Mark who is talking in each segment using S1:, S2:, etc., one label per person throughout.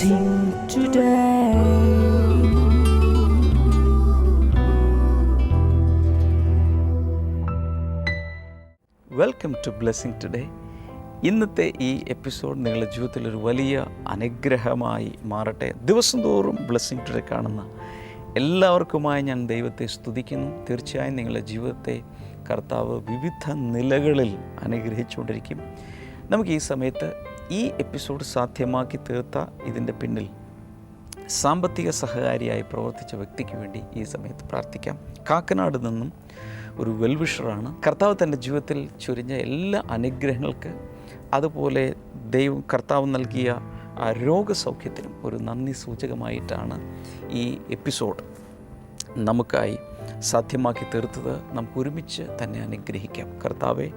S1: blessing today.
S2: Welcome to blessing today. ഇന്നത്തെ ഈ episode നിങ്ങളുടെ ജീവിതത്തിൽ ഒരു വലിയ അനുഗ്രഹമായി മാറട്ടെ. ദിവസം തോറും ബ്ലെസ്സിങ് ടുഡേ കാണുന്ന എല്ലാവർക്കുമായി ഞാൻ ദൈവത്തെ സ്തുതിക്കുന്നു. തീർച്ചയായും നിങ്ങളുടെ ജീവിതത്തെ കർത്താവ് വിവിധ നിലകളിൽ അനുഗ്രഹിച്ചുകൊണ്ടിരിക്കും. നമുക്ക് ഈ സമയത്ത് ഈ എപ്പിസോഡ് സാധ്യമാക്കി തീർത്ത ഇതിൻ്റെ പിന്നിൽ സാമ്പത്തിക സഹകാരിയായി പ്രവർത്തിച്ച വ്യക്തിക്ക് വേണ്ടി ഈ സമയത്ത് പ്രാർത്ഥിക്കാം. കാക്കനാട് നിന്നും ഒരു വെൽവിഷറാണ്. കർത്താവ് തൻ്റെ ജീവിതത്തിൽ ചൊരിഞ്ഞ എല്ലാ അനുഗ്രഹങ്ങൾക്ക്, അതുപോലെ കർത്താവ് നൽകിയ ആ രോഗസൗഖ്യത്തിനും ഒരു നന്ദി സൂചകമായിട്ടാണ് ഈ എപ്പിസോഡ് നമുക്കായി സാധ്യമാക്കി തീർത്തത്. നമുക്ക് ഒരുമിച്ച് തന്നെ അനുഗ്രഹിക്കാം. കർത്താവെ,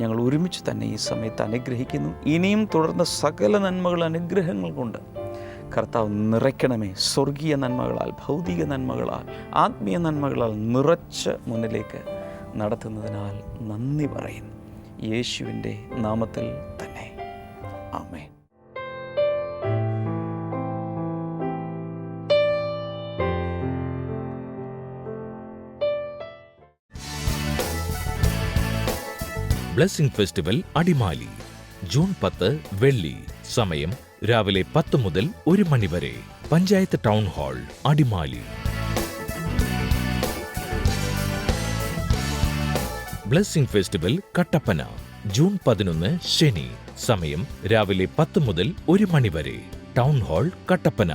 S2: ഞങ്ങൾ ഒരുമിച്ച് തന്നെ ഈ സമയത്ത് അനുഗ്രഹിക്കുന്നു. ഇനിയും തുടർന്ന് സകല നന്മകൾ, അനുഗ്രഹങ്ങൾ കൊണ്ട് കർത്താവ് നിറയ്ക്കണമേ. സ്വർഗീയ നന്മകളാൽ, ഭൗതിക നന്മകളാൽ, ആത്മീയ നന്മകളാൽ നിറച്ച് മുന്നിലേക്ക് നടത്തുന്നതിനാൽ നന്ദി പറയുന്നു. യേശുവിൻ്റെ നാമത്തിൽ തന്നെ ആമേൻ.
S3: ബ്ലെസ്സിംഗ് ഫെസ്റ്റിവൽ അടിമാലി ജൂൺ 10 വെള്ളി. സമയം രാവിലെ 10 മുതൽ 1 മണി വരെ. Panchayat town hall, Adimali. Blessing festival Kattappana June 11 ശനി. സമയം രാവിലെ 10 മുതൽ 1 മണി വരെ. Town hall, Kattappana.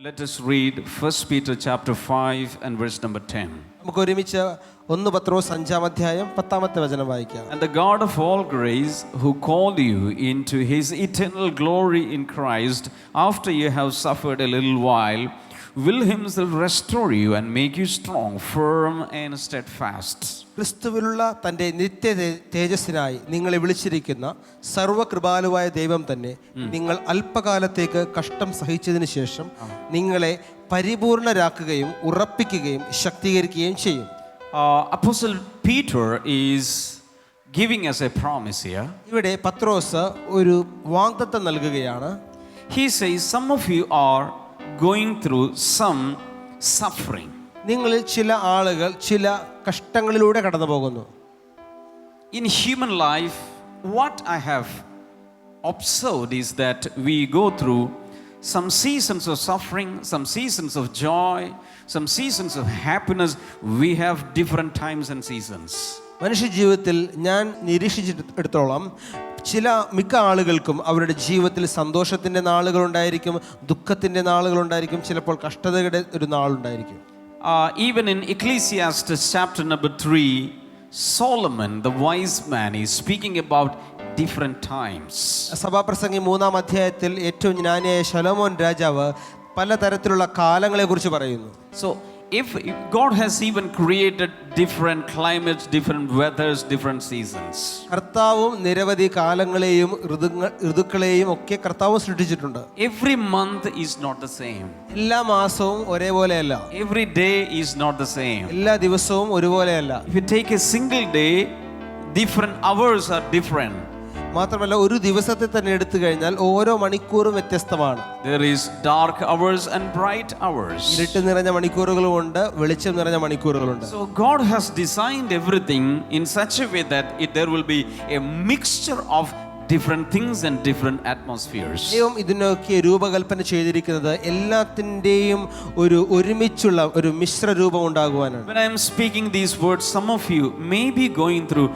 S4: Let us read 1 Peter chapter 5 and verse number 10.
S5: നമുക്ക് ഒരുമിച്ച് 1 പത്രോസ് 5-ാം അധ്യായം 10-ാമത്തെ വചനം വായിക്കാം.
S4: And the God of all grace, who called you into his eternal glory in Christ, after you have suffered a little while, will himself restore you and make you strong, firm and steadfast.
S5: ക്രിസ്തുവിലുള്ള തൻ്റെ നിത്യ തേജസ്സിനായി നിങ്ങളെ വിളിച്ചിരിക്കുന്ന സർവ്വകൃപാലുവായ ദൈവം തന്നെ നിങ്ങൾ അല്പകാലത്തേക്ക് കഷ്ടം സഹിച്ചതിന് ശേഷം നിങ്ങളെ പരിപൂർണരാക്കുകയും ഉറപ്പിക്കുകയും ശക്തീകരിക്കുകയും ചെയ്യും.
S4: Apostle Peter is giving us a promise here.
S5: ഇവിടെ പത്രോസ് ഒരു വാഗ്ദത്തം നൽകുകയാണ്.
S4: He says some of you are going through some suffering.
S5: നിങ്ങളിൽ ചില ആളുകൾ ചില കഷ്ടങ്ങളിലൂടെ കടന്നു പോകുന്നു.
S4: In human life, what I have observed is that we go through some seasons of suffering, some seasons of joy, some seasons of happiness. We have different times and seasons.
S5: മനുഷ്യ ജീവിതത്തിൽ ഞാൻ നിരീക്ഷിച്ചിടത്തോളം മിക്ക ആളുകൾക്കും അവരുടെ ജീവിതത്തിൽ സന്തോഷത്തിൻ്റെ നാളുകളുണ്ടായിരിക്കും, ദുഃഖത്തിൻ്റെ നാളുകളുണ്ടായിരിക്കും, ചിലപ്പോൾ കഷ്ടതയുടെ ഒരു നാളുണ്ടായിരിക്കും.
S4: Even in Ecclesiastes chapter number 3, Solomon, the wise man, is speaking about different times.
S5: സഭാപ്രസംഗി 3-ാം അധ്യായത്തിൽ ഏറ്റവും ജ്ഞാനിയായ ശലോമോൻ രാജാവ് പലതരത്തിലുള്ള കാലങ്ങളെ കുറിച്ച് പറയുന്നു.
S4: So if God has even created different climates, different weathers, different seasons.
S5: കർത്താവും നിരവധി കാലങ്ങളെയും ഋതുക്കളെയും ഒക്കെ കർത്താവും സൃഷ്ടിച്ചിട്ടുണ്ട്.
S4: Every month is not the same.
S5: എല്ലാ മാസവും ഒരേപോലെയല്ല.
S4: Every day is not the same.
S5: എല്ലാ ദിവസവും ഒരുപോലെയല്ല.
S4: If you take a single day, different hours are different.
S5: മാത്രമല്ല ഒരു ദിവസത്തെ തന്നെ എടുത്തു കഴിഞ്ഞാൽ ഓരോ മണിക്കൂറും വ്യത്യസ്തമാണ്.
S4: There is dark hours and bright hours.
S5: ഇരുട്ട് നിറഞ്ഞ മണിക്കൂറുകളുണ്ട്, വെളിച്ചം നിറഞ്ഞ മണിക്കൂറുകളുണ്ട്.
S4: So God has designed everything in such a way that there will be a mixture of different things and different atmospheres.
S5: ദൈവം ഇതിനൊക്കെ രൂപകൽപ്പന ചെയ്തിരിക്കുന്നത് എല്ലാത്തിൻ്റെയും ഒരുമിച്ചുള്ള ഒരു മിശ്ര രൂപം ഉണ്ടാകുവാനാണ്.
S4: When I am speaking these words, some of you may be going through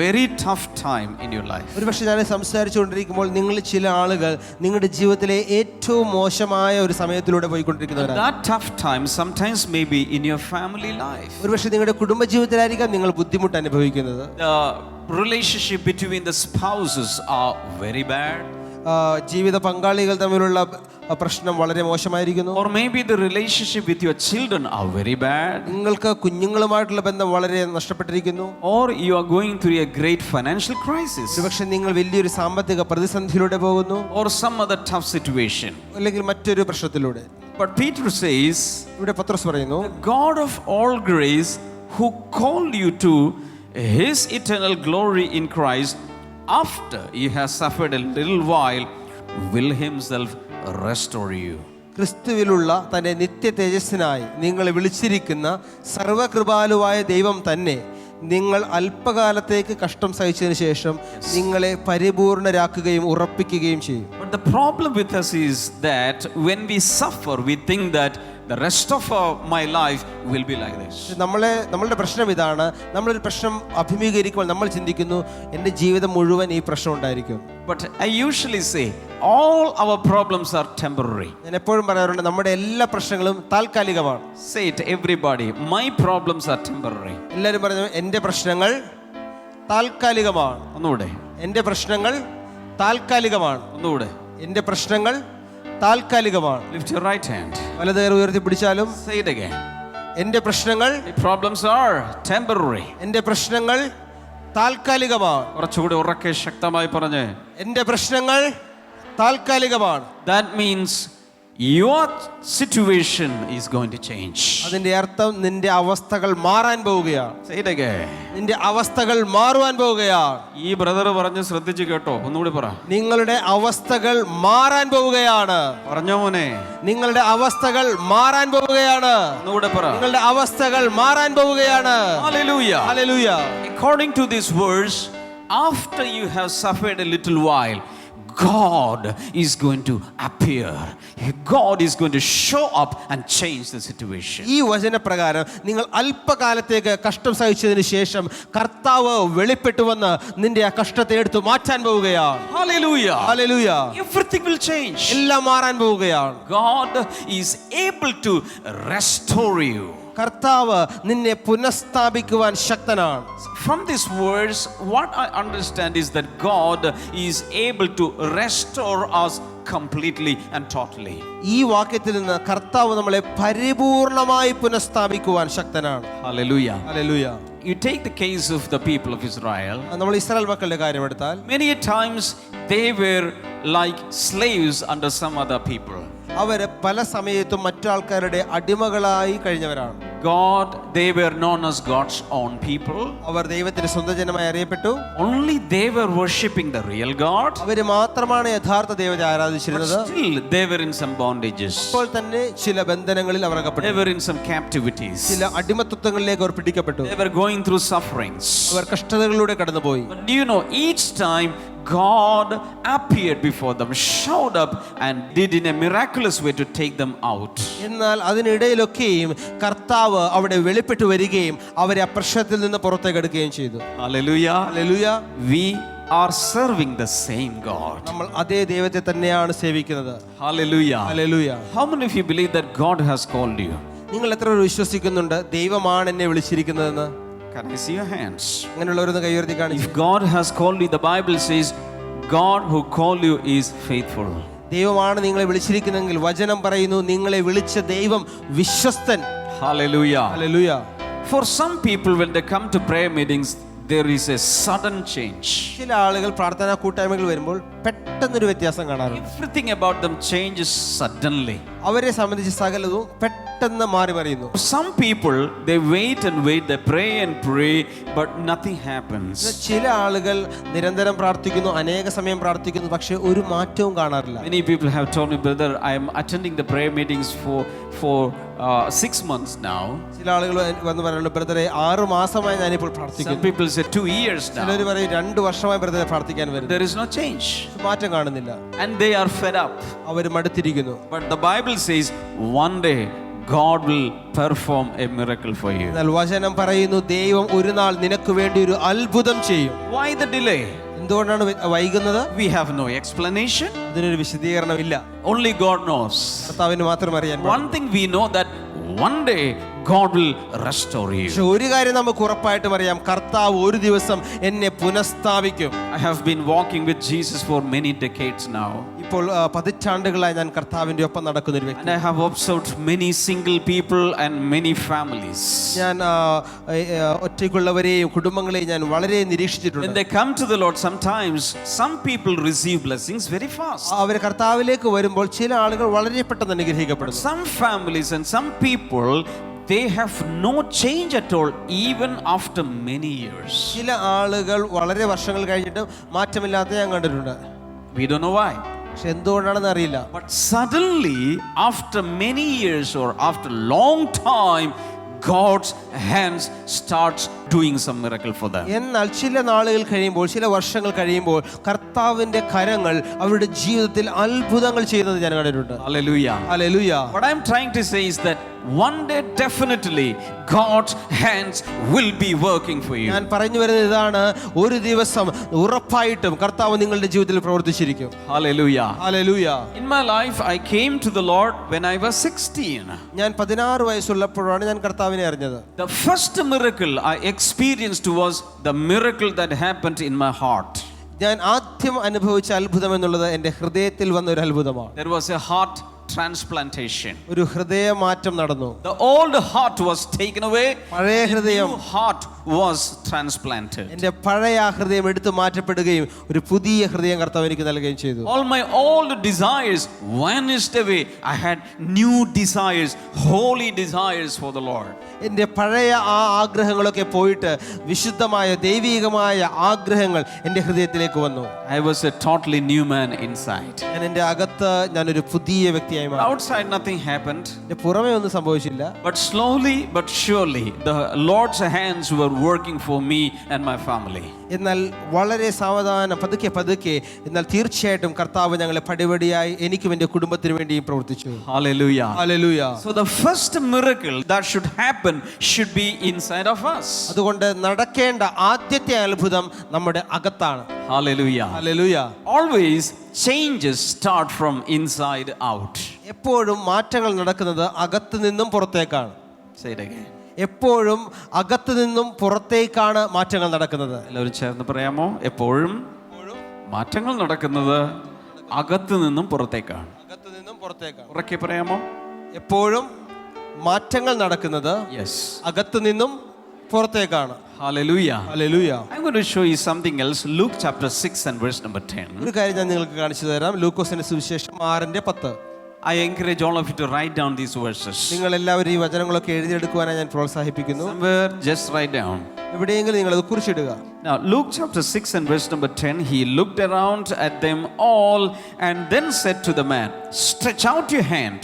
S4: very tough time in your life.
S5: ഒരുപക്ഷെ ഞാൻ സംസാരിച്ചുകൊണ്ടിരിക്കുമ്പോൾ നിങ്ങൾ ചില ആളുകൾ നിങ്ങളുടെ ജീവിതത്തിലെ ഏറ്റവും മോശമായ ഒരു സമയത്തിലൂടെ പോയിക്കൊണ്ടിരിക്കുന്നവരാണ്.
S4: That tough time sometimes may be in your family life.
S5: ഒരുപക്ഷെ നിങ്ങളുടെ കുടുംബ ജീവിതത്തിലായിരിക്കാം നിങ്ങൾ ബുദ്ധിമുട്ട് അനുഭവിക്കുന്നത്.
S4: The relationship between the spouses are very bad.
S5: ജീവിത പങ്കാളികൾ തമ്മിലുള്ള പ്രശ്നം വളരെ മോശമായിരിക്കുന്നു.
S4: Or maybe the relationship with your children are very bad.
S5: നിങ്ങൾക്ക് കുഞ്ഞുങ്ങളുമായിട്ടുള്ള ബന്ധം വളരെ നഷ്ടപ്പെട്ടിരിക്കുന്നു.
S4: Or you are going through a great financial crisis.
S5: ഒരുപക്ഷെ നിങ്ങൾ വലിയൊരു സാമ്പത്തിക പ്രതിസന്ധിയിലൂടെ പോകുന്നു,
S4: Or some other tough situation.
S5: അല്ലെങ്കിൽ മറ്റൊരു പ്രശ്നത്തിലൂടെ.
S4: But Peter says,
S5: ഇവിടെ പത്രോസ് പറയുന്നു,
S4: God of all grace, who called you to his eternal glory in Christ, after you have suffered a little while, will himself restore you.
S5: ക്രിസ്തുവിലുള്ള തന്റെ നിത്യ തേജസ്സിനായി നിങ്ങളെ വിളിച്ചിരിക്കുന്ന സർവകൃപാലുവായ ദൈവം തന്നെ നിങ്ങൾ അല്പകാലത്തേക്ക് കഷ്ടം സഹിച്ചതിന് ശേഷം നിങ്ങളെ പരിപൂർണരാക്കുകയും ഉറപ്പിക്കുകയും ചെയ്യും.
S4: But the problem with us is that when we suffer, we think that the rest of my life will be like this.
S5: നമ്മളുടെ പ്രശ്നം ഇതാണ്. നമ്മളൊരു പ്രശ്നം അഭിമുഖീകരിക്കുമ്പോൾ നമ്മൾ ചിന്തിക്കുന്നു, എൻ്റെ ജീവിതം മുഴുവൻ ഈ പ്രശ്നം ഉണ്ടായിരിക്കും.
S4: But I usually say all our problems are temporary.
S5: ഞാൻ എപ്പോഴും പറയാറുണ്ട്, നമ്മുടെ എല്ലാ പ്രശ്നങ്ങളും താൽക്കാലികമാണ്.
S4: Say it everybody, my problems are temporary.
S5: എല്ലാവരും പറഞ്ഞു, എൻ്റെ പ്രശ്നങ്ങൾ താൽക്കാലികമാണ്.
S4: ഒന്നുകൂടെ,
S5: എൻ്റെ പ്രശ്നങ്ങൾ താൽക്കാലികമാണ്.
S4: ഒന്നുകൂടെ.
S5: എൻ്റെ പ്രശ്നങ്ങൾ താൽക്കാലികമാണ്.
S4: Lift your right hand.
S5: വലത് കൈ ഉയർത്തി പിടിച്ചാലും.
S4: Say it again.
S5: എൻ്റെ പ്രശ്നങ്ങൾ
S4: My problems are temporary.
S5: എൻ്റെ പ്രശ്നങ്ങൾ താൽക്കാലികമാണ്.
S4: കുറച്ചുകൂടി ഉറക്കെ ശക്തമായി പറഞ്ഞ്,
S5: എൻ്റെ പ്രശ്നങ്ങൾ താൽക്കാലികമാണ്.
S4: that means your situation is going to change.
S5: അതിന്റെ അർത്ഥം നിന്റെ അവസ്ഥകൾ മാറാൻ പോവുകയാണ്.
S4: Say it again.
S5: നിന്റെ അവസ്ഥകൾ മാറുവാൻ പോവുകയാണ്.
S4: ഈ ബ്രദർ പറഞ്ഞ് ശ്രദ്ധിച്ച് കേട്ടോ, ഒന്നുകൂടി പറ.
S5: നിങ്ങളുടെ അവസ്ഥകൾ മാറാൻ പോവുകയാണ്.
S4: പറഞ്ഞോ മോനെ,
S5: നിങ്ങളുടെ അവസ്ഥകൾ മാറാൻ പോവുകയാണ്.
S4: ഒന്നുകൂടെ പറ.
S5: നിങ്ങളുടെ അവസ്ഥകൾ മാറാൻ പോവുകയാണ്.
S4: Hallelujah.
S5: Hallelujah.
S4: According to this verse, after you have suffered a little while, God is going to appear. God is going to show up and change the situation.
S5: ഈ വചനപ്രകാരം നിങ്ങൾ അല്പകാലത്തേക്ക് കഷ്ടം സഹിച്ചതിന് ശേഷം കർത്താവ് വെളിപ്പെട്ടു വന്ന് നിന്റെ ആ കഷ്ടത്തെ എടുത്തു മാറ്റാൻ പോവുകയാണ്.
S4: Hallelujah.
S5: Hallelujah.
S4: Everything will change.
S5: എല്ലാം മാറാൻ പോവുകയാണ്.
S4: God is able to restore you.
S5: കർത്താവ് നിന്നെ പുനഃസ്ഥാപിക്കുവാൻ ശക്തനാണ്.
S4: From this verse, what I understand is that God is able to restore us completely and totally.
S5: ഈ വാക്യത്തിൽ നിന്ന് കർത്താവ് നമ്മളെ പരിപൂർണമായി പുനഃസ്ഥാപിക്കുവാൻ ശക്തനാണ്.
S4: Hallelujah.
S5: Hallelujah.
S4: You take the case of the people of Israel.
S5: നമ്മൾ ഇസ്രായേൽ മക്കളുടെ കാര്യം എടുത്താൽ
S4: Many times they were like slaves under some other people.
S5: അവർ പല സമയത്തും മറ്റാൾക്കാരുടെ അടിമകളായി കഴിഞ്ഞവരാണ്.
S4: God, they were known as God's own people.
S5: അവർ ദൈവത്തിന്റെ സ്വന്തം ജനമായി അറിയപ്പെട്ടു.
S4: Only they were worshipping the real God.
S5: അവര് മാത്രമാണ് യഥാർത്ഥ ദൈവത്തെ
S4: But
S5: ആരാധിച്ചിരുന്നത്.
S4: still they were in some bondages.
S5: ഇപ്പോൾ തന്നെ ചില ബന്ധനങ്ങളിൽ അവർ
S4: They
S5: അകപ്പെട്ടു.
S4: were in some captivities.
S5: ചില അടിമത്വങ്ങളിലേക്ക് അവർ പിടിക്കപ്പെട്ടു.
S4: They were going through sufferings.
S5: അവർ കഷ്ടതകളിലൂടെ കടന്നുപോയി.
S4: But do you know, each time God appeared before them, showed up and did in a miraculous way to take them out.
S5: എന്നാൽ അതിനിടയിലൊക്കെയും കർത്താവ് അവിടെ വെളിപ്പെട്ടു വരികയും അവരെ ആ പ്രശ്നത്തിൽ നിന്ന് പുറത്തേക്ക് എടുക്കുകയും ചെയ്തു.
S4: Hallelujah.
S5: Hallelujah.
S4: We are serving the same God.
S5: നമ്മൾ അതേ ദൈവത്തെ തന്നെയാണ് സേവിക്കുന്നത്.
S4: Hallelujah.
S5: Hallelujah.
S4: How many of you believe that God has called you?
S5: നിങ്ങൾ എത്ര പേർ വിശ്വസിക്കുന്നുണ്ട് ദൈവമാണ് എന്നെ വിളിച്ചിരിക്കുന്നതെന്ന്?
S4: Can I see your hands?
S5: അങ്ങനെയുള്ളവരൊന്ന് കൈ ഉയർത്തി കാണിച്ചു.
S4: If God has called you, the Bible says God who called you is faithful.
S5: ദൈവമാണ് നിങ്ങളെ വിളിച്ചിരിക്കുന്നതെങ്കിൽ വചനം പറയുന്നു നിങ്ങളെ വിളിച്ച ദൈവം വിശ്വസ്തൻ.
S4: Hallelujah.
S5: Hallelujah.
S4: For some people, when they come to prayer meetings, there is a sudden change.
S5: ചില ആളുകൾ പ്രാർത്ഥനാ കൂട്ടായ്മകൾ വരുമ്പോൾ പെട്ടെന്നൊരു വ്യത്യാസം കാണാറുണ്ട്.
S4: Everything about them changes suddenly.
S5: അവരെ സംബന്ധിച്ച് സകലതും പെട്ടെന്ന് മാറി മറിയുന്നു.
S4: Some people, they wait and wait, they pray and pray, but nothing happens.
S5: ചില ആളുകൾ നിരന്തരം പ്രാർത്ഥിക്കുന്നു, അനേക സമയം പ്രാർത്ഥിക്കുന്നു, പക്ഷെ ഒരു മാറ്റവും കാണാറില്ല.
S4: Many people have told me, brother, I am attending the prayer meetings for 6 months now.
S5: ചില ആളുകൾ വന്ന് പറയുന്നു, ബ്രദറെ 6 മാസമായി ഞാനിപ്പോൾ
S4: Some
S5: പ്രാർത്ഥിക്കുന്നു.
S4: people say 2 years now.
S5: ചിലർ പറയും 2 വർഷമായി ബ്രദറെ പ്രാർത്ഥിക്കാൻ വരുന്നു.
S4: There is no change.
S5: മാറ്റം കാണുന്നില്ല.
S4: And they are fed up.
S5: Our മടുത്തിരിക്കുന്നു.
S4: But the Bible says one day God will perform a miracle for you.
S5: എന്നാൽ വചനം പറയുന്നു ദൈവം ഒരു നാൾ നിനക്ക് വേണ്ടി ഒരു അത്ഭുതം ചെയ്യും.
S4: Why the delay?
S5: എന്തുകൊണ്ടാണ് വൈകുന്നത്?
S4: We have no explanation.
S5: ഇതിനൊരു വിശദീകരണമില്ല.
S4: Only God knows.
S5: കർത്താവിന് മാത്രം അറിയാൻ.
S4: One thing we know, that one day God will restore you.
S5: പക്ഷെ ഒരു കാര്യം നമുക്ക് ഉറപ്പായിട്ടും അറിയാം, കർത്താവ് ഒരു ദിവസം എന്നെ പുനഃസ്ഥാപിക്കും.
S4: I have been walking with Jesus for many decades now.
S5: ഇപ്പോൾ പതിറ്റാണ്ടുകളായി ഞാൻ കർത്താവിന്റെ ഒപ്പം നടക്കുന്ന ഒരു വ്യക്തി.
S4: And I have observed many single people and many families.
S5: ഞാൻ ഒറ്റയ്ക്കുള്ളവരെയും കുടുംബങ്ങളെയും ഞാൻ വളരെ നിരീക്ഷിച്ചിട്ടുണ്ട്.
S4: When they come to the Lord, sometimes some people receive blessings very fast.
S5: അവർ കർത്താവിലേക്ക് വരുമ്പോൾ ചില ആളുകൾ വളരെ പെട്ടെന്ന് അനുഗ്രഹിക്കപ്പെടുന്നു.
S4: Some families and some people, they have no change at all even after many years.
S5: ചില ആളുകൾ വളരെ വർഷങ്ങൾ കഴിഞ്ഞിട്ട് മാറ്റമില്ലാത്ത ഞാൻ കണ്ടിട്ടുണ്ട്.
S4: We don't know why.
S5: പക്ഷെ എന്തുകൊണ്ടാണെന്ന് അറിയില്ല.
S4: But suddenly, after many years or after long time, God's hands starts doing some miracle for them.
S5: എന്നാൽ ചില നാളുകൾ കഴിയുമ്പോൾ, ചില വർഷങ്ങൾ കഴിയുമ്പോൾ കർത്താവിന്റെ കരങ്ങൾ അവരുടെ ജീവിതത്തിൽ അത്ഭുതങ്ങൾ ചെയ്യുന്നത് ഞാൻ കണ്ടിട്ടുണ്ട്.
S4: Hallelujah.
S5: Hallelujah.
S4: What I'm trying to say is that one day definitely God's hands will be working for you.
S5: ഞാൻ പറഞ്ഞു വരുന്നത് ഇതാണ്, ഒരു ദിവസം ഉറപ്പായിട്ടും കർത്താവ് നിങ്ങളുടെ ജീവിതത്തിൽ പ്രവർത്തിച്ചിരിക്കും.
S4: Hallelujah.
S5: Hallelujah.
S4: In my life, I came to the Lord when I was 16.
S5: ഞാൻ 16 വയസ്സുള്ളപ്പോഴാണ് ഞാൻ കർത്താവിനെ അറിഞ്ഞത്.
S4: The first miracle I experienced was the miracle that happened in my heart.
S5: ഞാൻ ആദ്യം അനുഭവിച്ച അത്ഭുതം എന്നുള്ളത് എൻ്റെ ഹൃദയത്തിൽ വന്ന ഒരു അത്ഭുതമാണ്.
S4: There was a heart transplantation.
S5: ഒരു ഹൃദയമാറ്റം നടന്നു.
S4: The old heart was taken away.
S5: പഴയ ഹൃദയം,
S4: New heart was transplanted.
S5: എൻ്റെ പഴയ ഹൃദയം എടുത്തു മാറ്റപ്പെടുകയും ഒരു പുതിയ ഹൃദയം കർത്താവ് എനിക്ക് നൽകുകയും ചെയ്തു.
S4: All my old desires vanished away. I had new desires, holy desires for the Lord.
S5: എൻ്റെ പഴയ ആഗ്രഹങ്ങളൊക്കെ പോയിട്ട് വിശുദ്ധമായ ദൈവികമായ ആഗ്രഹങ്ങൾ എൻ്റെ ഹൃദയത്തിലേക്ക് വന്നു.
S4: I was a totally new man inside.
S5: ഞാൻ എൻ്റെ അകത്ത് ഞാനൊരു പുതിയ വ്യക്തിയായി മാറി.
S4: Outside nothing happened.
S5: എൻ്റെ പുറമേ ഒന്നും സംഭവിച്ചില്ല.
S4: But slowly but surely the Lord's hands were working for me and my family.
S5: എന്നാൽ വളരെ സാവധാനം പതുക്കെ എന്നാൽ തീർച്ചയായിട്ടും കർത്താവ് ഞങ്ങളെ പടിപടിയായി എനിക്കും എൻ്റെ കുടുംബത്തിനു വേണ്ടിയും പ്രവർത്തിച്ചു.
S4: Hallelujah.
S5: Hallelujah.
S4: So the first miracle that should happen should be inside of us.
S5: അതുകൊണ്ട് നടക്കേണ്ട ആദ്യത്തെ അത്ഭുതം നമ്മുടെ അകത്താണ്.
S4: Hallelujah.
S5: Hallelujah.
S4: Always changes start from inside out.
S5: എപ്പോഴും മാറ്റങ്ങൾ നടക്കുന്നത് അകത്തു നിന്നും പുറത്തേക്കാണ്.
S4: Say it again.
S5: എപ്പോഴും അകത്തു നിന്നും പുറത്തേക്കാണ് മാറ്റങ്ങൾ നടക്കുന്നത്.
S4: എല്ലാവരും ചേർന്ന് പറയാമോ? എപ്പോഴും മാറ്റങ്ങൾ നടക്കുന്നത് അകത്തു നിന്നും പുറത്തേക്കാണ്.
S5: അകത്തു നിന്നും പുറത്തേക്കാണ്.
S4: ഉറക്കെ പറയാമോ?
S5: എപ്പോഴും മാറ്റങ്ങൾ നടക്കുന്നത്
S4: Yes.
S5: അകത്തു നിന്നും പുറത്തേക്കാണ്.
S4: Hallelujah.
S5: Hallelujah.
S4: I'm going to show you something else. Luke chapter 6 and verse number 10.
S5: ഒരു കാര്യം ഞാൻ നിങ്ങൾക്ക് കാണിച്ചു തരാം. ലൂക്കോസിന്റെ സുവിശേഷം 6:10.
S4: I encourage all of you to write down these verses.
S5: നിങ്ങൾ എല്ലാവരും ഈ വചനങ്ങളൊക്കെ എഴുതിയെടുക്കുവാനായി ഞാൻ പ്രോത്സാഹിപ്പിക്കുന്നു.
S4: Somewhere just write down.
S5: എവിടെയെങ്കിലും നിങ്ങൾ അത് കുറിച്ചിടുക.
S4: Now Luke chapter 6 and verse number 10, he looked around at them all and then said to the man, stretch out your hand.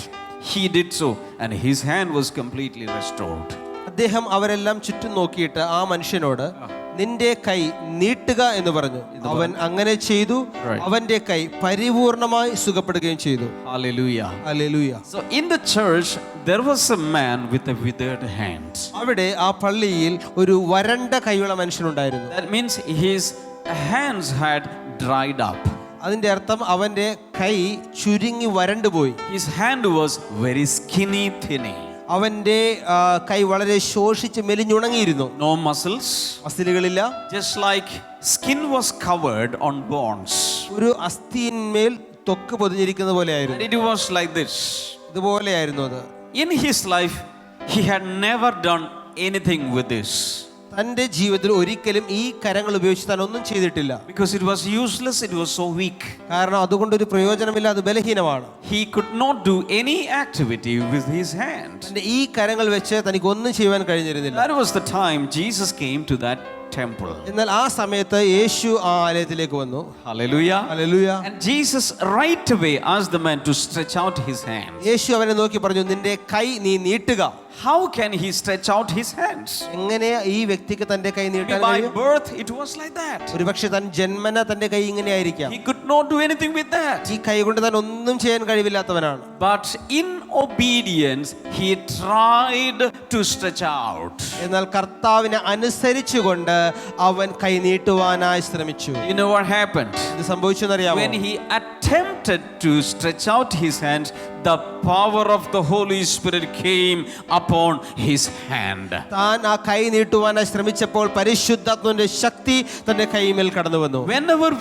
S4: He did so and his hand was completely restored.
S5: അദ്ദേഹം അവരെല്ലാം ചുറ്റും നോക്കിയിട്ട് ആ മനുഷ്യനോട് നിന്റെ കൈ നീട്ടുക എന്ന് പറഞ്ഞു. അവൻ അങ്ങനെ ചെയ്തു. അവന്റെ കൈ പരിപൂർണമായി സുഖപ്പെടുകയും ചെയ്തു.
S4: Hallelujah.
S5: Hallelujah.
S4: So in the church there was a man with a withered hand.
S5: അവിടെ ആ പള്ളിയിൽ ഒരു വരണ്ട കൈയുള്ള മനുഷ്യനുണ്ടായിരുന്നു.
S4: That means his hands had dried up.
S5: അതിന്റെ അർത്ഥം അവന്റെ കൈ ചുരുങ്ങി വരണ്ടുപോയി.
S4: His hand was very skinny thinny.
S5: അവന്റെ കൈ വളരെ ശോഷിച്ച് മെലിഞ്ഞുണങ്ങിയിരുന്നു.
S4: No muscles.
S5: മസിലുകളില്ല.
S4: Just like skin was covered on bones.
S5: ഒരു അസ്ഥിയിന്മേൽ ത്വക്ക് പൊതിഞ്ഞിരിക്കുന്ന പോലെയായിരുന്നു.
S4: And it was like this.
S5: ഇതുപോലെയായിരുന്നു അത്.
S4: In his life he had never done anything with this.
S5: തന്റെ ജീവിതത്തിൽ ഒരിക്കലും ഈ കരങ്ങൾ ഉപയോഗിച്ച് താൻ ഒന്നും ചെയ്തിട്ടില്ല.
S4: Because it was useless, it was so weak.
S5: കാരണം അതുകൊണ്ടൊരു പ്രയോജനമില്ല, അത് ബലഹീനമാണ്.
S4: He could not do any activity with his hand.
S5: ഈ കരങ്ങൾ വെച്ച് തനിക്ക് ഒന്നും ചെയ്യുവാൻ കഴിഞ്ഞിരുന്നില്ല.
S4: That was the time Jesus came to that temple.
S5: എന്നാൽ ആ സമയത്ത് യേശു ആ ആലയത്തിലേക്ക് വന്നു.
S4: Hallelujah.
S5: Hallelujah.
S4: And Jesus right away asked the man to stretch out his hand.
S5: യേശു അവനെ നോക്കി പറഞ്ഞു, നിന്റെ കൈ നീ നീട്ടുക.
S4: How can he stretch out his hands?
S5: എങ്ങനെ ഈ വ്യക്തിക്ക് തന്റെ കൈ നീട്ടാൻ
S4: By
S5: കഴിയും?
S4: birth it was like that.
S5: ഒരുപക്ഷെ താൻ ജന്മന തന്റെ കൈ ഇങ്ങനെ ആയിരിക്കാം.
S4: He could not do anything with that.
S5: ഈ കൈ കൊണ്ട് താൻ ഒന്നും ചെയ്യാൻ കഴിവില്ലാത്തവനാണ്.
S4: But in obedience, he tried to stretch out.
S5: എന്നാൽ കർത്താവിനെ അനുസരിച്ചുകൊണ്ട് അവൻ കൈ നീട്ടുവാനായി ശ്രമിച്ചു.
S4: You know what happened?
S5: ഇത് സംഭവിച്ചെന്നറിയാമോ?
S4: When he attempted to stretch out his hands, the power of the Holy Spirit came upon his hand.
S5: താൻ ആ കൈ നീട്ടുവാനായി ശ്രമിച്ചപ്പോൾ പരിശുദ്ധാത്മാവിന്റെ ശക്തി തന്റെ കൈമേൽ കടന്നു വന്നു.
S4: Whenever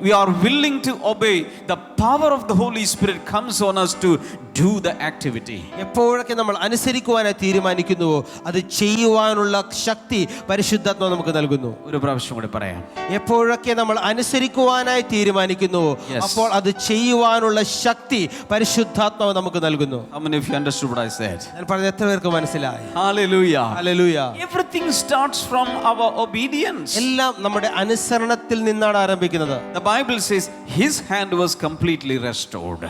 S4: we are willing to obey, the power of the Holy Spirit comes on us to do the activity.
S5: എപ്പോഴൊക്കെ നമ്മൾ അനുസരിക്കുവാനായി തീരുമാനിക്കുന്നുവോ അത് ചെയ്യുവാനുള്ള ശക്തി പരിശുദ്ധാത്മാവ് നമുക്ക് നൽകുന്നു.
S4: ഒരു പ്രാവശ്യം കൂടി പറയാം.
S5: എപ്പോഴൊക്കെ നമ്മൾ അനുസരിക്കുവാനായി തീരുമാനിക്കുന്നുവോ അപ്പോൾ അത് ചെയ്യുവാനുള്ള ശക്തി പരിശുദ്ധാത്മാവ് നമുക്ക് നൽകുന്നു.
S4: How many of you understood what I said?
S5: ഞാൻ പറഞ്ഞത് എത്ര പേർക്ക് മനസ്സിലായി?
S4: Hallelujah.
S5: Hallelujah.
S4: Everything starts from our obedience.
S5: എല്ലാം നമ്മുടെ അനുസരണത്തിൽ നിന്നാണ് ആരംഭിക്കുന്നത്.
S4: The Bible says his hand was completely restored.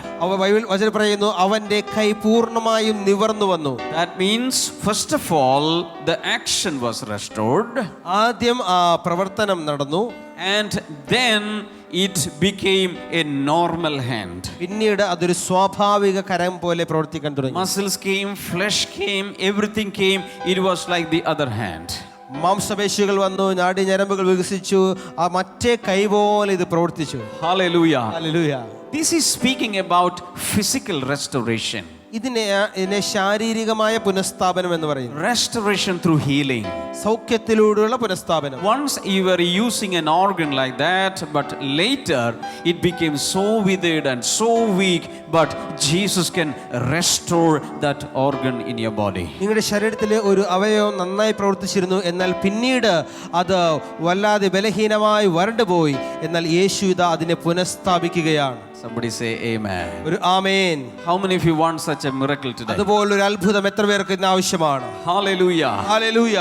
S5: Bible വചനം പറയുന്നു അവന്റെ കൈ പൂർണ്ണമായും നിവർന്നു വന്നു.
S4: That means first of all the action was restored.
S5: ആദ്യം ആ പ്രവർത്തനം നടന്നു.
S4: And then it became a normal hand.
S5: പിന്നീട് അതൊരു സ്വാഭാവിക കരം പോലെ പ്രവർത്തിക്കാൻ തുടങ്ങി.
S4: Muscles came, flesh came, everything came. It was like the other hand.
S5: മാംസപേശികൾ വന്നു, നാഡീഞരമ്പുകൾ വികസിച്ചു, ആ മറ്റേ കൈ പോലെ ഇത് പ്രവർത്തിച്ചു.
S4: Hallelujah.
S5: Hallelujah.
S4: This is speaking about physical restoration.
S5: ഇതിനെ ശാരീരികമായ പുനഃസ്ഥാപനം എന്ന് പറയുന്നു.
S4: Restoration through healing.
S5: സൗഖ്യത്തിലൂടെയുള്ള പുനഃസ്ഥാപനം.
S4: Once you were using an organ like that, but later it became so withered and so weak, but Jesus can restore that organ in your body.
S5: നിങ്ങളുടെ ശരീരത്തിലെ ഒരു അവയവം നന്നായി പ്രവർത്തിച്ചിരുന്നു, എന്നാൽ പിന്നീട് അത് വല്ലാതെ ബലഹീനമായി വരണ്ടുപോയി. എന്നാൽ യേശു ഇതാ അതിനെ പുനഃസ്ഥാപിക്കുകയാണ്.
S4: Somebody say amen.
S5: ഒരു ആമേൻ.
S4: How many of you want such a miracle today?
S5: അതുപോലൊരു അത്ഭുതം എത്ര പേർക്ക് ഇന്ന് ആവശ്യമാണ്?
S4: Hallelujah.
S5: Hallelujah.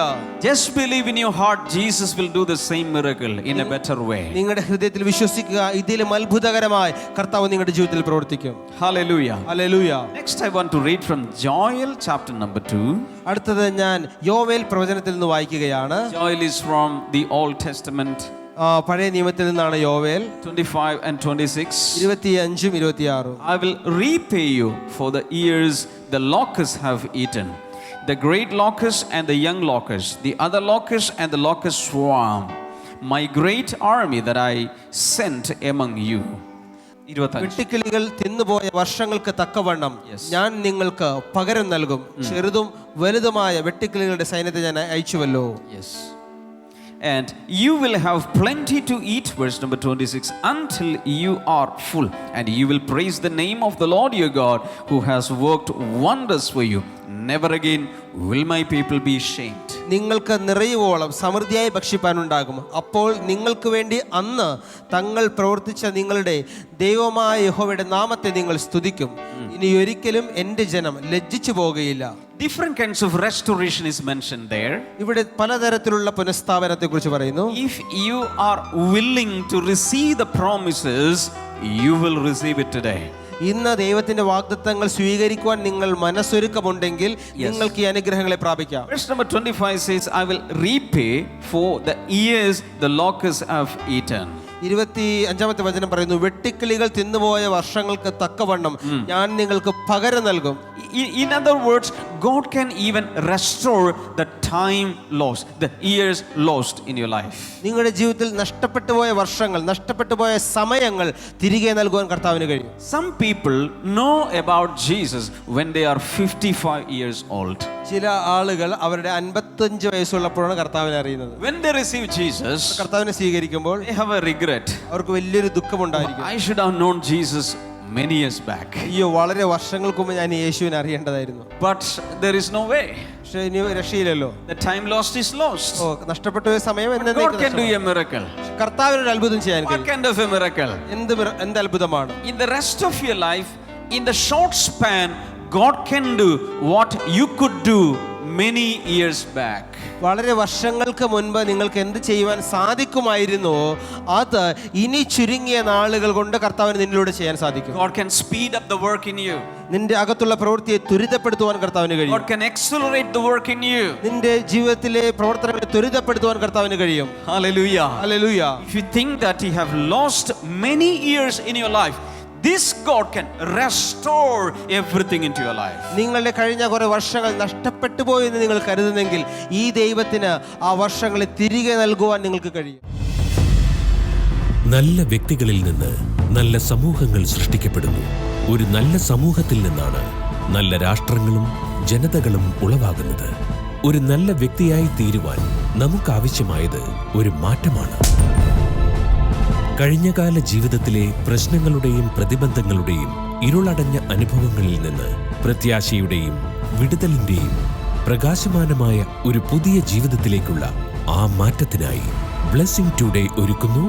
S4: Just believe in your heart Jesus will do the same miracle in a better way.
S5: നിങ്ങളുടെ ഹൃദയത്തിൽ വിശ്വസിക്കുക, ഇതിലും അത്ഭുതകരമായി കർത്താവ് നിങ്ങളുടെ ജീവിതത്തിൽ പ്രവർത്തിക്കും.
S4: Hallelujah.
S5: Hallelujah.
S4: Next I want to read from Joel chapter number 2.
S5: അടുത്തത് ഞാൻ യോവേൽ പ്രവചനത്തിൽ നിന്ന് വായിക്കുകയാണ്.
S4: Joel is from the Old Testament.
S5: പഴയ നിയമത്തിൽ നിന്നാണ് യോവേൽ
S4: 25 and 26.
S5: 25 26.
S4: I will repay you for the years the locusts have eaten, the great locust and the young locust, the other locust and the locust swarm, my great army that I sent among you.
S5: വെട്ടുക്കിളികൾ തിന്നുപോയ വർഷങ്ങൾക്ക് തക്കവണ്ണം ഞാൻ നിങ്ങൾക്ക് പകരം നൽകും. ചെറുതും വലുതുമായ വെട്ടുക്കിളികളുടെ സൈന്യത്തെ ഞാൻ അയച്ചുവല്ലോ.
S4: Yes. And you will have plenty to eat, verse number 26, until you are full, and you will praise the name of the Lord your God, who has worked wonders for you. Never again will my people be ashamed.
S5: നിങ്ങൾക്ക് നിറയുവോളം സമൃദ്ധിയായി ഭക്ഷിപ്പാനുണ്ടാകും. അപ്പോൾ നിങ്ങൾക്ക് വേണ്ടി അന്ന് തങ്ങൾ പ്രവർത്തിച്ച നിങ്ങളുടെ ദൈവമായ യഹോവയുടെ നാമത്തെ നിങ്ങൾ സ്തുതിക്കും. ഇനി ഒരിക്കലും എൻ്റെ ജനം ലജ്ജിച്ചു പോകുകയില്ല.
S4: Different kinds of restoration is mentioned there.
S5: ഇവിടെ പലതരത്തിലുള്ള പുനഃസ്ഥാപനത്തെ കുറിച്ച് പറയുന്നു.
S4: If you are willing to receive the promises, you will receive it today.
S5: ഇന്ന് ദൈവത്തിന്റെ വാഗ്ദത്തങ്ങൾ സ്വീകരിക്കുവാൻ നിങ്ങൾ മനസ്സൊരുക്കമുണ്ടെങ്കിൽ നിങ്ങൾക്ക് ഈ അനുഗ്രഹങ്ങളെ പ്രാപിക്കാം.
S4: Verse number 25 says, I will repay for the years the locusts have eaten.
S5: 25-ാമത്തെ വചനം പറയുന്നു, വെട്ടിക്കിളികൾ തിന്നുപോയ വർഷങ്ങൾക്ക് തക്കവണ്ണം ഞാൻ നിങ്ങൾക്ക് പകരം നൽകും.
S4: In other words, God can even restore the time lost, the years lost in your life.
S5: നിങ്ങളുടെ ജീവിതത്തിൽ നഷ്ടപ്പെട്ടു പോയ വർഷങ്ങൾ, നഷ്ടപ്പെട്ടു പോയ സമയങ്ങൾ തിരികെ നൽകുവാൻ കർത്താവിന് കഴിയും.
S4: Some people know about Jesus when they are 55 years old.
S5: ചില ആളുകൾ അവരുടെ 55 വയസ്സുള്ളപ്പോഴാണ് കർത്താവിനെ അറിയുന്നത്.
S4: When they receive Jesus,
S5: കർത്താവിനെ സ്വീകരിക്കുമ്പോൾ
S4: they have a regret.
S5: അവർക്ക് വലിയൊരു ദുഃഖമുണ്ടായിരിക്കും.
S4: I should have known Jesus many years back.
S5: അയ്യോ, വളരെ വർഷങ്ങൾക്ക് മുമ്പ് ഞാൻ യേശുവിനെ അറിയേണ്ടതായിരുന്നു.
S4: But there is no way.
S5: പക്ഷേ ഇനി രക്ഷയില്ലല്ലോ.
S4: The time lost is lost.
S5: നഷ്ടപ്പെട്ടു പോയ സമയം
S4: God can do a miracle.
S5: കർത്താവിന് ഒരു അത്ഭുതം ചെയ്യാൻ
S4: What
S5: കഴിയും.
S4: kind of a miracle?
S5: എന്ത് അത്ഭുതമാണ്.
S4: In the rest of your life, in the short span, God can do what you could do many years back.
S5: വളരെ വർഷങ്ങൾക്ക് മുൻപ് നിങ്ങൾക്ക് എന്ത് ചെയ്യുവാൻ സാധിക്കുമായിരുന്നോ അത് ഇനി ചുരുങ്ങിയ നാളുകൾ കൊണ്ട് കർത്താവിന് നിന്നിലൂടെ ചെയ്യാൻ സാധിക്കും.
S4: God can speed up the work in you.
S5: നിന്റെ അകത്തുള്ള പ്രവൃത്തിയെ ത്വരിതപ്പെടുത്തുവാൻ കർത്താവിന് കഴിയും.
S4: God can accelerate the work in you.
S5: നിന്റെ ജീവിതത്തിലെ പ്രവർത്തനങ്ങളെ ത്വരിതപ്പെടുത്തുവാൻ കർത്താവിന് കഴിയും.
S4: Hallelujah.
S5: Hallelujah.
S4: If you think that you have lost many years in your life, this God can restore everything into your life.
S5: നിങ്ങളുടെ കഴിഞ്ഞ കുറെ വർഷങ്ങൾ നഷ്ടപ്പെട്ടു പോയി എന്ന് നിങ്ങൾ കരുതുന്നെങ്കിൽ ഈ ദൈവത്തിന് ആ വർഷങ്ങളെ തിരികെ നൽകുവാൻ നിങ്ങൾക്ക് കഴിയും.
S6: നല്ല വ്യക്തികളിൽ നിന്ന് നല്ല സമൂഹങ്ങൾ സൃഷ്ടിക്കപ്പെടുന്നു. ഒരു നല്ല സമൂഹത്തിൽ നിന്നാണ് നല്ല രാഷ്ട്രങ്ങളും ജനതകളും ഉളവാകുന്നത്. ഒരു നല്ല വ്യക്തിയായി തീരുവാൻ നമുക്കാവശ്യമായത് ഒരു മാറ്റമാണ്. കഴിഞ്ഞകാല ജീവിതത്തിലെ പ്രശ്നങ്ങളുടെയും പ്രതിബന്ധങ്ങളുടെയും ഇരുളടഞ്ഞ അനുഭവങ്ങളിൽ നിന്ന് പ്രത്യാശയുടെയും വിടുതലിന്റെയും പ്രകാശമാനമായ ഒരു പുതിയ ജീവിതത്തിലേക്കുള്ള ആ മാറ്റത്തിനായി ബ്ലെസ്സിംഗ് ടുഡേ ഒരുക്കുന്നു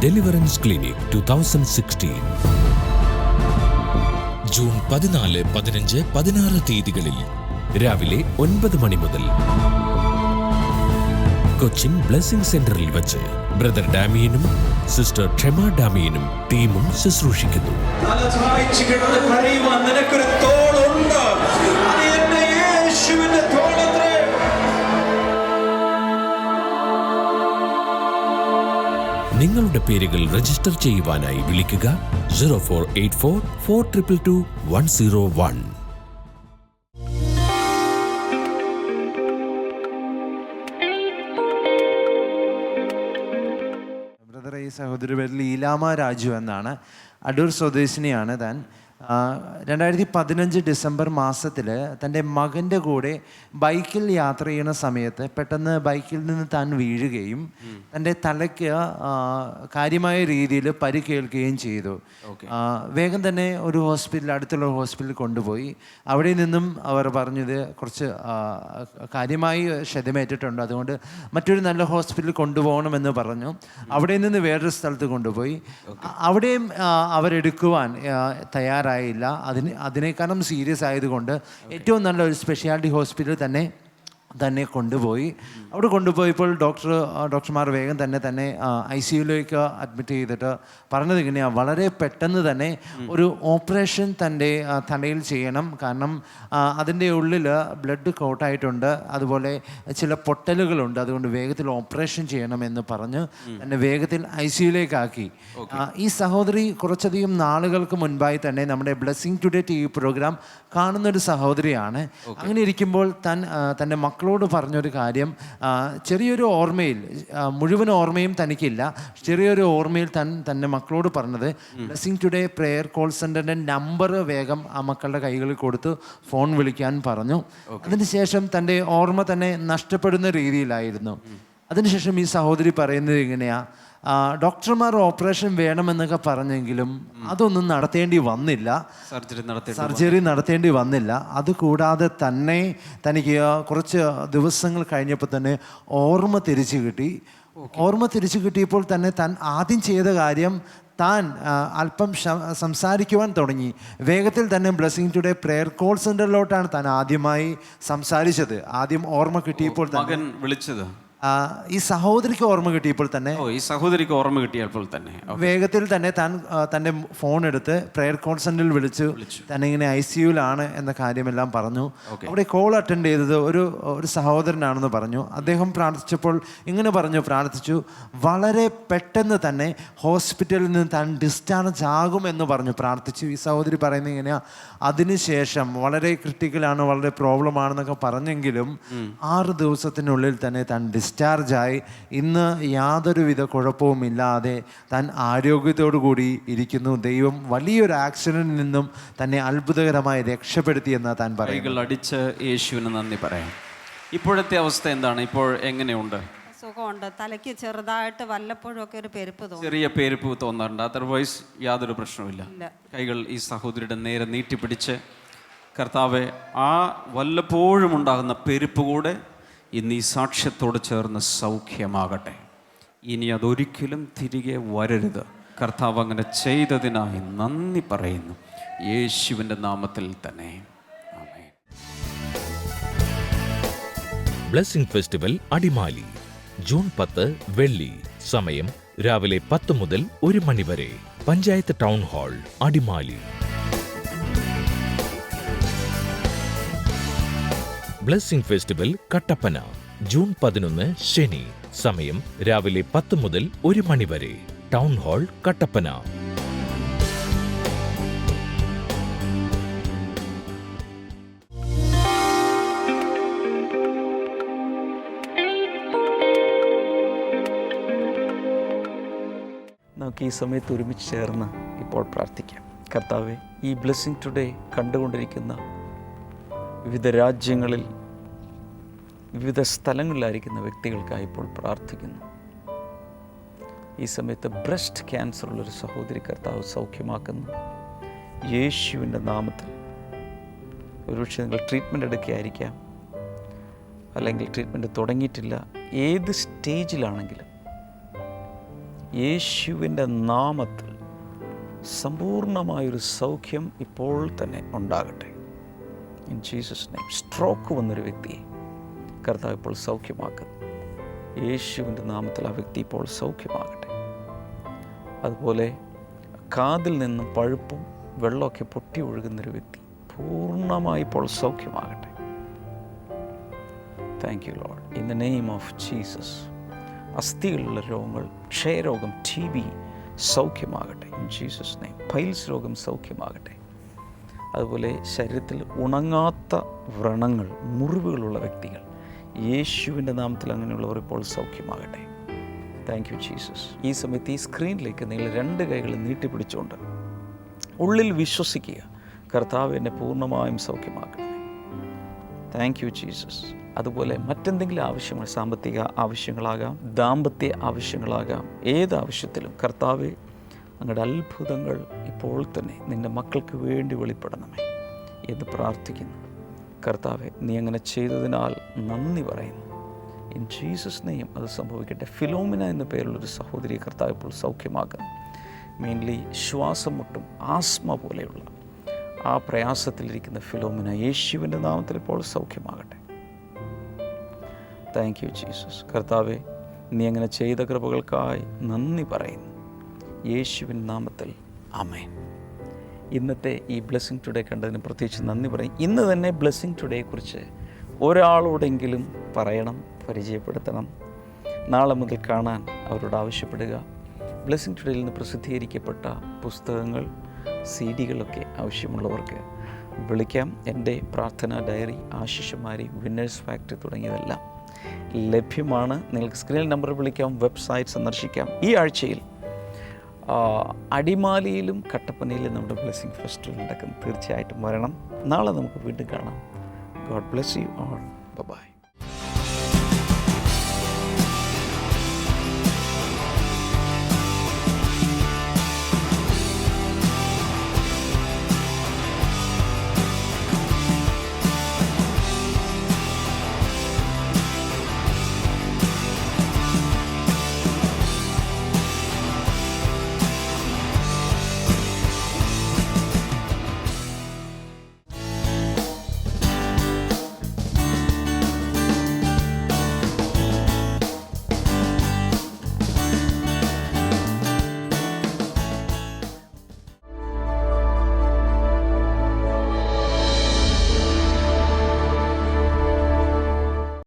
S6: ഡെലിവറൻസ് ക്ലിനിക് 2016. ജൂൺ 14, 15, 16 തീയതികളിൽ രാവിലെ 9 മണി മുതൽ കൊച്ചിൻ ബ്ലെസ്സിംഗ് സെന്ററിൽ വച്ച് ബ്രദർ ഡാമിയനും സിസ്റ്റർ ക്ഷമ ഡാമിയനും ടീമും ശുശ്രൂഷിക്കുന്നു. നിങ്ങളുടെ പേരുകൾ രജിസ്റ്റർ ചെയ്യുവാനായി വിളിക്കുക 0484-422-101.
S7: ബ്രദർ, ഈ സഹോദരി പേര് ലീലാമ രാജു എന്നാണ്. അടൂർ സ്വദേശിനിയാണ് താൻ. 2015 ഡിസംബർ മാസത്തിൽ തൻ്റെ മകൻ്റെ കൂടെ ബൈക്കിൽ യാത്ര ചെയ്യുന്ന സമയത്ത് പെട്ടെന്ന് ബൈക്കിൽ നിന്ന് താൻ വീഴുകയും തൻ്റെ തലയ്ക്ക് കാര്യമായ രീതിയിൽ പരിക്കേൽക്കുകയും ചെയ്തു. വേഗം തന്നെ ഒരു അടുത്തുള്ള ഹോസ്പിറ്റലിൽ കൊണ്ടുപോയി. അവിടെ നിന്നും അവർ പറഞ്ഞത് കുറച്ച് കാര്യമായി ക്ഷതമേറ്റിട്ടുണ്ട്, അതുകൊണ്ട് മറ്റൊരു നല്ല ഹോസ്പിറ്റലിൽ കൊണ്ടുപോകണമെന്ന് പറഞ്ഞു. അവിടെ നിന്ന് വേറൊരു സ്ഥലത്ത് കൊണ്ടുപോയി. അവിടെയും അവരെടുക്കുവാൻ തയ്യാറായില്ല. അതിനേക്കാളും സീരിയസ് ആയതുകൊണ്ട് ഏറ്റവും നല്ല ഒരു സ്പെഷ്യാലിറ്റി ഹോസ്പിറ്റലിൽ തന്നെ കൊണ്ടുപോയി. അവിടെ കൊണ്ടുപോയപ്പോൾ ഡോക്ടർമാർ വേഗം തന്നെ ICUയിലേക്ക് അഡ്മിറ്റ് ചെയ്തിട്ട് പറഞ്ഞത് ഇങ്ങനെയാണ്, വളരെ പെട്ടെന്ന് തന്നെ ഒരു ഓപ്പറേഷൻ തൻ്റെ തലയിൽ ചെയ്യണം, കാരണം അതിൻ്റെ ഉള്ളിൽ ബ്ലഡ് കോട്ടായിട്ടുണ്ട്, അതുപോലെ ചില പൊട്ടലുകളുണ്ട്, അതുകൊണ്ട് വേഗത്തിൽ ഓപ്പറേഷൻ ചെയ്യണമെന്ന് പറഞ്ഞ് തന്നെ വേഗത്തിൽ ICUയിലേക്കാക്കി. ഈ സഹോദരി കുറച്ചധികം നാളുകൾക്ക് മുൻപായി തന്നെ നമ്മുടെ ബ്ലെസ്സിംഗ് ടുഡേ TV പ്രോഗ്രാം കാണുന്നൊരു സഹോദരിയാണ്. അങ്ങനെ ഇരിക്കുമ്പോൾ തൻ്റെ മക്കളോട് പറഞ്ഞൊരു കാര്യം, ചെറിയൊരു ഓർമ്മയിൽ, മുഴുവൻ ഓർമ്മയും തനിക്കില്ല, ചെറിയൊരു ഓർമ്മയിൽ തൻ്റെ മക്കളോട് പറഞ്ഞത് ബ്ലെസ്സിംഗ് ടുഡേ പ്രെയർ കോൾ സെൻ്ററിൻ്റെ നമ്പർ വേഗം ആ മക്കളുടെ കൈകളിൽ കൊടുത്ത് ഫോൺ വിളിക്കാൻ പറഞ്ഞു. അതിനുശേഷം തൻ്റെ ഓർമ്മ തന്നെ നഷ്ടപ്പെടുന്ന രീതിയിലായിരുന്നു. അതിനുശേഷം ഈ സഹോദരി പറയുന്നത് ഇങ്ങനെയാ, ഡോക്ടർമാർ ഓപ്പറേഷൻ വേണമെന്നൊക്കെ പറഞ്ഞെങ്കിലും അതൊന്നും നടത്തേണ്ടി വന്നില്ല, സർജറി നടത്തേണ്ടി വന്നില്ല. അതുകൂടാതെ തന്നെ തനിക്ക് കുറച്ച് ദിവസങ്ങൾ കഴിഞ്ഞപ്പോൾ തന്നെ ഓർമ്മ തിരിച്ചു കിട്ടി. ഓർമ്മ തിരിച്ചു കിട്ടിയപ്പോൾ തന്നെ താൻ ആദ്യം ചെയ്ത കാര്യം, താൻ അല്പം സംസാരിക്കുവാൻ തുടങ്ങി. വേഗത്തിൽ തന്നെ ബ്ലെസ്സിംഗ് ടുഡേ പ്രെയർ കോൾ സെൻ്ററിലോട്ടാണ് താൻ ആദ്യമായി സംസാരിച്ചത്. ആദ്യം ഓർമ്മ കിട്ടിയപ്പോൾ
S4: മകൻ വിളിച്ചത്
S7: ഈ സഹോദരിക്ക് ഓർമ്മ കിട്ടിയപ്പോൾ തന്നെ വേഗത്തിൽ തന്നെ തൻ്റെ ഫോൺ എടുത്ത് പ്രെയർ കോൾ സെൻ്ററിൽ വിളിച്ചു തന്നെ ഇങ്ങനെ ICUയിലാണ് എന്ന കാര്യമെല്ലാം പറഞ്ഞു. അവിടെ കോൾ അറ്റൻഡ് ചെയ്തത് ഒരു സഹോദരനാണെന്ന് പറഞ്ഞു. അദ്ദേഹം പ്രാർത്ഥിച്ചപ്പോൾ ഇങ്ങനെ പ്രാർത്ഥിച്ചു, വളരെ പെട്ടെന്ന് തന്നെ ഹോസ്പിറ്റലിൽ നിന്ന് താൻ ഡിസ്ചാർജ് ആകുമെന്ന് പറഞ്ഞു പ്രാർത്ഥിച്ചു. ഈ സഹോദരി പറയുന്നത് ഇങ്ങനെയാ, അതിനുശേഷം വളരെ ക്രിട്ടിക്കലാണ്, വളരെ പ്രോബ്ലം ആണെന്നൊക്കെ പറഞ്ഞെങ്കിലും 6 ദിവസത്തിനുള്ളിൽ തന്നെ താൻ ഡിസ്ചാർജായി ഇന്ന് യാതൊരുവിധ കുഴപ്പവുമില്ലാതെ താൻ ആരോഗ്യത്തോടു കൂടി ഇരിക്കുന്നു. ദൈവം വലിയൊരു ആക്സിഡന്റിൽ നിന്നും തന്നെ അത്ഭുതകരമായി രക്ഷപ്പെടുത്തിയെന്ന് താൻ പറയും.
S4: അടിച്ച് യേശുവിന് നന്ദി പറയാം. ഇപ്പോഴത്തെ അവസ്ഥ എന്താണ്? ഇപ്പോൾ എങ്ങനെയുണ്ട്?
S1: സുഖമുണ്ട്. തലയ്ക്ക് ചെറുതായിട്ട് വല്ലപ്പോഴും ഒക്കെ ഒരു ചെറിയ
S4: പെരുപ്പ് തോന്നാറുണ്ട്. അതർവൈസ് യാതൊരു പ്രശ്നവുമില്ല. കൈകൾ ഈ സഹോദരിയുടെ നേരെ നീട്ടിപ്പിടിച്ച്, കർത്താവെ, ആ വല്ലപ്പോഴും ഉണ്ടാകുന്ന പെരുപ്പ് കൂടെ ഇന്ന് ഈ സാക്ഷ്യത്തോട് ചേർന്ന് സൗഖ്യമാകട്ടെ. ഇനി അതൊരിക്കലും തിരികെ വരരുത്. കർത്താവ് അങ്ങനെ ചെയ്തതിനായി നന്ദി പറയുന്നു, യേശുവിൻ്റെ നാമത്തിൽ തന്നെ. ആമേൻ.
S3: ബ്ലെസ്സിംഗ് ഫെസ്റ്റിവൽ അടിമാലി ജൂൺ 10 വെള്ളി. സമയം രാവിലെ 10 മുതൽ 1 മണി വരെ. Panchayat town hall, Adimali. Blessing festival Kattappana June 11 ശനി. സമയം രാവിലെ 10 മുതൽ 1 മണി വരെ. Town hall, Kattappana.
S2: നമുക്ക് ഈ സമയത്ത് ഒരുമിച്ച് ചേർന്ന് ഇപ്പോൾ പ്രാർത്ഥിക്കാം. കർത്താവെ, ഈ ബ്ലെസ്സിങ് ടുഡേ കണ്ടുകൊണ്ടിരിക്കുന്ന വിവിധ രാജ്യങ്ങളിൽ വിവിധ സ്ഥലങ്ങളിലായിരിക്കുന്ന വ്യക്തികൾക്കായി ഇപ്പോൾ പ്രാർത്ഥിക്കുന്നു. ഈ സമയത്ത് ബ്രസ്റ്റ് ക്യാൻസർ ഉള്ളൊരു സഹോദരി കർത്താവ് സൗഖ്യമാക്കുന്നു യേശുവിൻ്റെ നാമത്തിൽ. ഒരുപക്ഷെ നിങ്ങൾ ട്രീറ്റ്മെൻറ്റ് എടുക്കുകയായിരിക്കാം, അല്ലെങ്കിൽ ട്രീറ്റ്മെൻറ്റ് തുടങ്ങിയിട്ടില്ല. ഏത് സ്റ്റേജിലാണെങ്കിലും യേശുവിൻ്റെ നാമത്തിൽ സമ്പൂർണമായൊരു സൗഖ്യം ഇപ്പോൾ തന്നെ ഉണ്ടാകട്ടെ. In Jesus name. സ്ട്രോക്ക് വന്നൊരു വ്യക്തിയെ കർത്താവ് ഇപ്പോൾ സൗഖ്യമാക്കുന്നു. യേശുവിൻ്റെ നാമത്തിൽ ആ വ്യക്തി ഇപ്പോൾ സൗഖ്യമാകട്ടെ. അതുപോലെ കാതിൽ നിന്നും പഴുപ്പും വെള്ളമൊക്കെ പൊട്ടി ഒഴുകുന്നൊരു വ്യക്തി പൂർണ്ണമായി ഇപ്പോൾ സൗഖ്യമാകട്ടെ. Thank you Lord. In the name of Jesus. അസ്ഥികളിലുള്ള രോഗങ്ങൾ, ക്ഷയരോഗം, TB സൗഖ്യമാകട്ടെ ഇൻ ജീസസ് നെയിം. പൈൽസ് രോഗം സൗഖ്യമാകട്ടെ. അതുപോലെ ശരീരത്തിൽ ഉണങ്ങാത്ത വ്രണങ്ങൾ, മുറിവുകളുള്ള വ്യക്തികൾ, യേശുവിൻ്റെ നാമത്തിൽ അങ്ങനെയുള്ളവർ ഇപ്പോൾ സൗഖ്യമാകട്ടെ. Thank you Jesus. ഈ സമയത്ത് ഈ സ്ക്രീനിലേക്ക് നിങ്ങൾ 2 കൈകൾ നീട്ടിപ്പിടിച്ചുകൊണ്ട് ഉള്ളിൽ വിശ്വസിക്കുക, കർത്താവ് എന്നെ പൂർണ്ണമായും സൗഖ്യമാക്കണമേ. Thank you Jesus. അതുപോലെ മറ്റെന്തെങ്കിലും ആവശ്യങ്ങൾ, സാമ്പത്തിക ആവശ്യങ്ങളാകാം, ദാമ്പത്യ ആവശ്യങ്ങളാകാം, ഏത് ആവശ്യത്തിലും കർത്താവെ അങ്ങയുടെ അത്ഭുതങ്ങൾ ഇപ്പോൾ തന്നെ നിൻ്റെ മക്കൾക്ക് വേണ്ടി വെളിപ്പെടണമേ എന്ന് പ്രാർത്ഥിക്കുന്നു. കർത്താവെ, നീ അങ്ങനെ ചെയ്തതിനാൽ നന്ദി പറയുന്നു. ഇൻ ജീസസ് നെയിം അത് സംഭവിക്കട്ടെ. ഫിലോമിന എന്ന പേരുള്ളൊരു സഹോദരി കർത്താവ് ഇപ്പോൾ സൗഖ്യമാക്കുന്നു. മെയിൻലി ശ്വാസം മുട്ടും ആസ്മ പോലെയുള്ള ആ പ്രയാസത്തിലിരിക്കുന്ന ഫിലോമിന യേശുവിൻ്റെ നാമത്തിൽ ഇപ്പോൾ സൗഖ്യമാകട്ടെ. Thank you Jesus. കർത്താവെ, നീ അങ്ങനെ ചെയ്ത കൃപകൾക്കായി നന്ദി പറയുന്നു. യേശുവിൻ നാമത്തിൽ ആമേൻ. ഇന്നത്തെ ഈ ബ്ലെസ്സിങ് ടുഡേ കണ്ടതിന് പ്രത്യേകിച്ച് നന്ദി പറയും. ഇന്ന് തന്നെ ബ്ലെസ്സിങ് ടുഡേയെക്കുറിച്ച് ഒരാളോടെങ്കിലും പറയണം, പരിചയപ്പെടുത്തണം. നാളെ മുതൽ കാണാൻ അവരോട് ആവശ്യപ്പെടുക. ബ്ലെസ്സിങ് ടുഡേയിൽ നിന്ന് പ്രസിദ്ധീകരിക്കപ്പെട്ട പുസ്തകങ്ങൾ, CD-കളൊക്കെ ആവശ്യമുള്ളവർക്ക് വിളിക്കാം. എൻ്റെ പ്രാർത്ഥനാ ഡയറി, ആശിഷമാരി, വിന്നേഴ്സ് ഫാക്ടറി തുടങ്ങിയതെല്ലാം ലഭ്യമാണ്. നിങ്ങൾക്ക് സ്ക്രീനിൽ നമ്പർ വിളിക്കാം, വെബ്സൈറ്റ് സന്ദർശിക്കാം. ഈ ആഴ്ചയിൽ അടിമാലിയിലും കട്ടപ്പനയിലും നമ്മുടെ ബ്ലെസ്സിങ് ഫെസ്റ്റിവൽ നടക്കും. തീർച്ചയായിട്ടും വരണം. നാളെ നമുക്ക് വീണ്ടും കാണാം. God bless you all. By.